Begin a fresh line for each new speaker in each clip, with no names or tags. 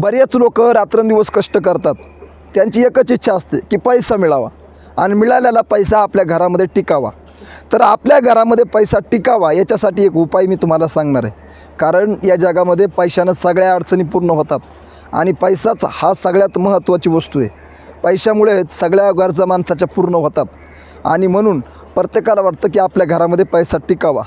बरेच लोक रात्रंदिवस कष्ट करतात. त्यांची एकच इच्छा असते की पैसा मिळावा आणि मिळालेला पैसा आपल्या घरामध्ये टिकावा. तर आपल्या घरामध्ये पैसा टिकावा याच्यासाठी एक उपाय मी तुम्हाला सांगणार आहे. कारण या जगामध्ये पैशानं सगळ्या अडचणी पूर्ण होतात आणि पैसाच हा सगळ्यात महत्त्वाची वस्तू आहे. पैशामुळे सगळ्या गरजा माणसाच्या पूर्ण होतात आणि म्हणून प्रत्येकाला वाटतं की आपल्या घरामध्ये पैसा टिकावा.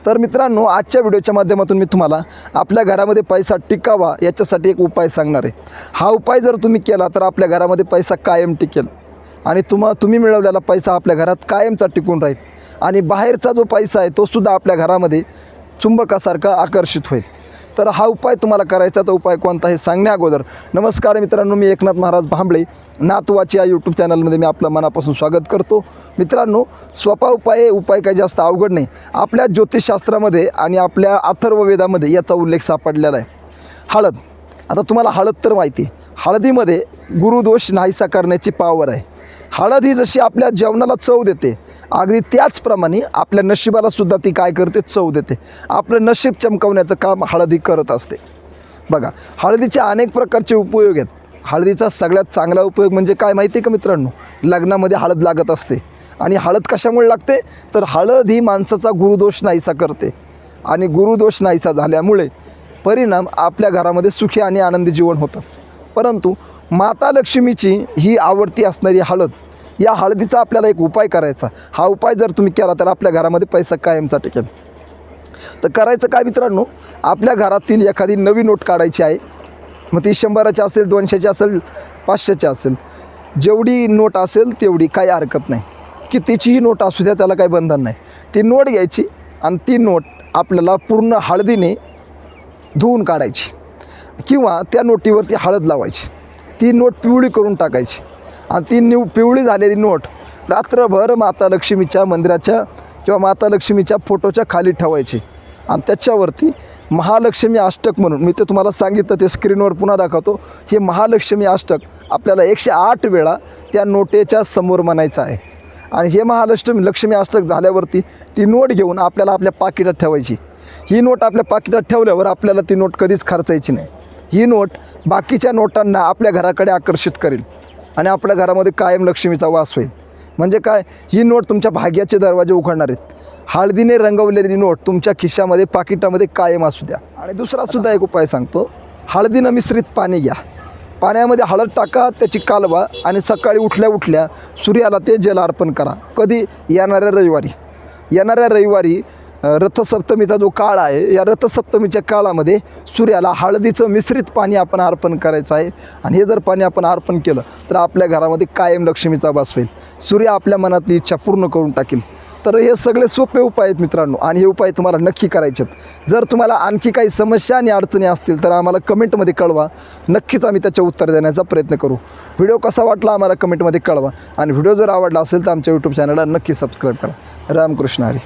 तर मित्रांनो, आजच्या व्हिडिओच्या माध्यमातून मी तुम्हाला आपल्या घरामध्ये पैसा टिकावा याच्यासाठी एक उपाय सांगणार आहे. हा उपाय जर तुम्ही केला तर आपल्या घरामध्ये पैसा कायम टिकेल आणि तुम्ही मिळवलेला पैसा आपल्या घरात कायमचा टिकून राहील आणि बाहेरचा जो पैसा आहे तो सुद्धा आपल्या घरामध्ये चुंबकासारखा आकर्षित होईल. तर हा उपाय तुम्हाला करायचा, तर उपाय कोणता हे सांगण्या अगोदर नमस्कार मित्रांनो, मी एकनाथ महाराज भांबळे नातवाची या यूट्यूब चॅनलमध्ये मी आपलं मनापासून स्वागत करतो. मित्रांनो, सोपा उपाय काही जास्त अवघड नाही. आपल्या ज्योतिषशास्त्रामध्ये आणि आपल्या अथर्ववेदामध्ये याचा उल्लेख सापडलेला आहे. हळद. आता तुम्हाला हळद तर माहिती आहे, हळदीमध्ये गुरुदोष नाहीसा करण्याची पॉवर आहे. हळद ही जशी आपल्या जेवणाला चव देते, अगदी त्याचप्रमाणे आपल्या नशिबाला सुद्धा ती काय करते, चव देते. आपलं नशीब चमकवण्याचं काम हळदी करत असते. बघा, हळदीचे अनेक प्रकारचे उपयोग आहेत. हळदीचा सगळ्यात चांगला उपयोग म्हणजे काय माहिती आहे का मित्रांनो? लग्नामध्ये हळद लागत असते. आणि हळद कशामुळे लागते? तर हळद ही माणसाचा गुरुदोष नाहीसा करते आणि गुरुदोष नाहीसा झाल्यामुळे परिणाम आपल्या घरामध्ये सुखी आणि आनंदी जीवन होतं. परंतु माता लक्ष्मीची ही आवडती असणारी हळद, या हळदीचा आपल्याला एक उपाय करायचा. हा उपाय जर तुम्ही केला तर आपल्या घरामध्ये पैसा कायमचा टिकेल. तर करायचं काय मित्रांनो? आपल्या घरातील एखादी नवी नोट काढायची आहे. मग ती 100ची असेल, 200ची असेल, 500ची असेल, जेवढी नोट असेल तेवढी, काही हरकत नाही. कितीचीही नोट असू द्या, त्याला काही बंधन नाही. ती नोट घ्यायची आणि ती नोट आपल्याला पूर्ण हळदीने धुवून काढायची किंवा त्या नोटीवरती हळद लावायची. ती नोट पिवळी करून टाकायची आणि ती पिवळी झालेली नोट रात्रभर माता लक्ष्मीच्या मंदिराच्या किंवा माता लक्ष्मीच्या फोटोच्या खाली ठेवायची आणि त्याच्यावरती महालक्ष्मी अष्टक म्हणून, मी ते तुम्हाला सांगितलं, ते स्क्रीनवर पुन्हा दाखवतो. हे महालक्ष्मी अष्टक आपल्याला 108 वेळा त्या नोटेच्या समोर म्हणायचं आहे. आणि हे लक्ष्मी अष्टक झाल्यावरती ती नोट घेऊन आपल्याला आपल्या पाकिटात ठेवायची. ही नोट आपल्या पाकिटात ठेवल्यावर आपल्याला ती नोट कधीच खर्चायची नाही. ही नोट बाकीच्या नोटांना आपल्या घराकडे आकर्षित करेल आणि आपल्या घरामध्ये कायम लक्ष्मीचा वास होईल. म्हणजे काय? ही नोट तुमच्या भाग्याचे दरवाजे उघडणार आहेत. हळदीने रंगवलेली नोट तुमच्या खिशामध्ये, पाकिटामध्ये कायम असू द्या. आणि दुसरा सुद्धा एक उपाय सांगतो. हळदीनं मिश्रित पाणी घ्या, पाण्यामध्ये हळद टाका, त्याची कालवा आणि सकाळी उठल्या सूर्याला ते जल अर्पण करा. कधी? येणाऱ्या रविवारी रथसप्तमीचा जो काळ आहे, या रथसप्तमीच्या काळामध्ये सूर्याला हळदीचं मिश्रित पाणी आपण अर्पण करायचं आहे. आणि हे जर पाणी आपण अर्पण केलं तर आपल्या घरामध्ये कायम लक्ष्मीचा वास होईल. सूर्य आपल्या मनातली इच्छा पूर्ण करून टाकेल. तर हे सगळे सोपे उपाय आहेत मित्रांनो आणि हे उपाय तुम्हाला नक्की करायचे आहेत. जर तुम्हाला आणखी काही समस्या आणि अडचणी असतील तर आम्हाला कमेंटमध्ये कळवा. नक्कीच आम्ही त्याचे उत्तर देण्याचा प्रयत्न करू. व्हिडिओ कसा वाटला आम्हाला कमेंटमध्ये कळवा आणि व्हिडिओ जर आवडला असेल तर आमच्या यूट्यूब चॅनलला नक्की सबस्क्राईब करा. रामकृष्ण हरी.